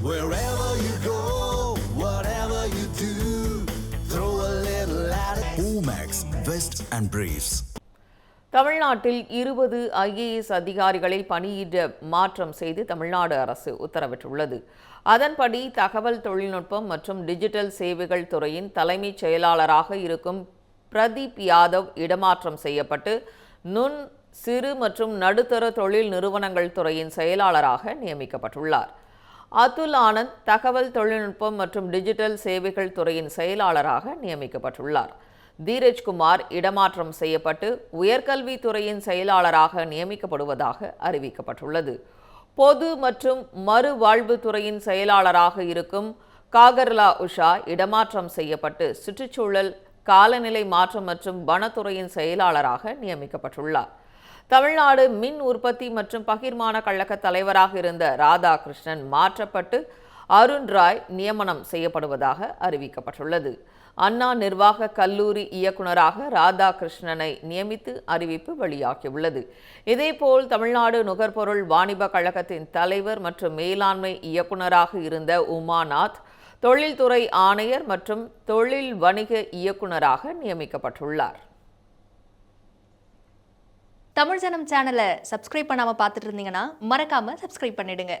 Wherever you go, whatever you do, throw a little at it. Omax, Vest and Briefs. தமிழ்நாட்டில் 20 IAS அதிகாரிகளை பணியிட மாற்றம் செய்து தமிழ்நாடு அரசு உத்தரவிட்டுள்ளது. அதன்படி தகவல் தொழில்நுட்பம் மற்றும் டிஜிட்டல் சேவைகள் துறையின் தலைமைச் செயலாளராக இருக்கும் பிரதீப் யாதவ் இடமாற்றம் செய்யப்பட்டு நுண் சிறு மற்றும் நடுத்தர தொழில் நிறுவனங்கள் துறையின் செயலாளராக நியமிக்கப்பட்டுள்ளார். அதுல் ஆனந்த் தகவல் தொழில்நுட்பம் மற்றும் டிஜிட்டல் சேவைகள் துறையின் செயலாளராக நியமிக்கப்பட்டுள்ளார். தீரஜ்குமார் இடமாற்றம் செய்யப்பட்டு உயர்கல்வித்துறையின் செயலாளராக நியமிக்கப்படுவதாக அறிவிக்கப்பட்டுள்ளது. பொது மற்றும் மறுவாழ்வுத்துறையின் செயலாளராக இருக்கும் காகர்லா உஷா இடமாற்றம் செய்யப்பட்டு சுற்றுச்சூழல், காலநிலை மாற்றம் மற்றும் வனத்துறையின் செயலாளராக நியமிக்கப்பட்டுள்ளார். தமிழ்நாடு மின் உற்பத்தி மற்றும் பகிர்மான கழக தலைவராக இருந்த ராதாகிருஷ்ணன் மாற்றப்பட்டு அருண் ராய் நியமனம் செய்யப்படுவதாக அறிவிக்கப்பட்டுள்ளது. அண்ணா நிர்வாக கல்லூரி இயக்குநராக ராதாகிருஷ்ணனை நியமித்து அறிவிப்பு வெளியாகியுள்ளது. இதேபோல் தமிழ்நாடு நுகர்பொருள் வாணிப கழகத்தின் தலைவர் மற்றும் மேலாண்மை இயக்குநராக இருந்த உமாநாத் தொழில்துறை ஆணையர் மற்றும் தொழில் வணிக இயக்குநராக நியமிக்கப்பட்டுள்ளார். தமிழ் ஜனம் சேனலை சப்ஸ்கிரைப் பண்ணாம பார்த்துட்டு இருந்தீங்கன்னா மறக்காம சப்ஸ்கிரைப் பண்ணிடுங்க.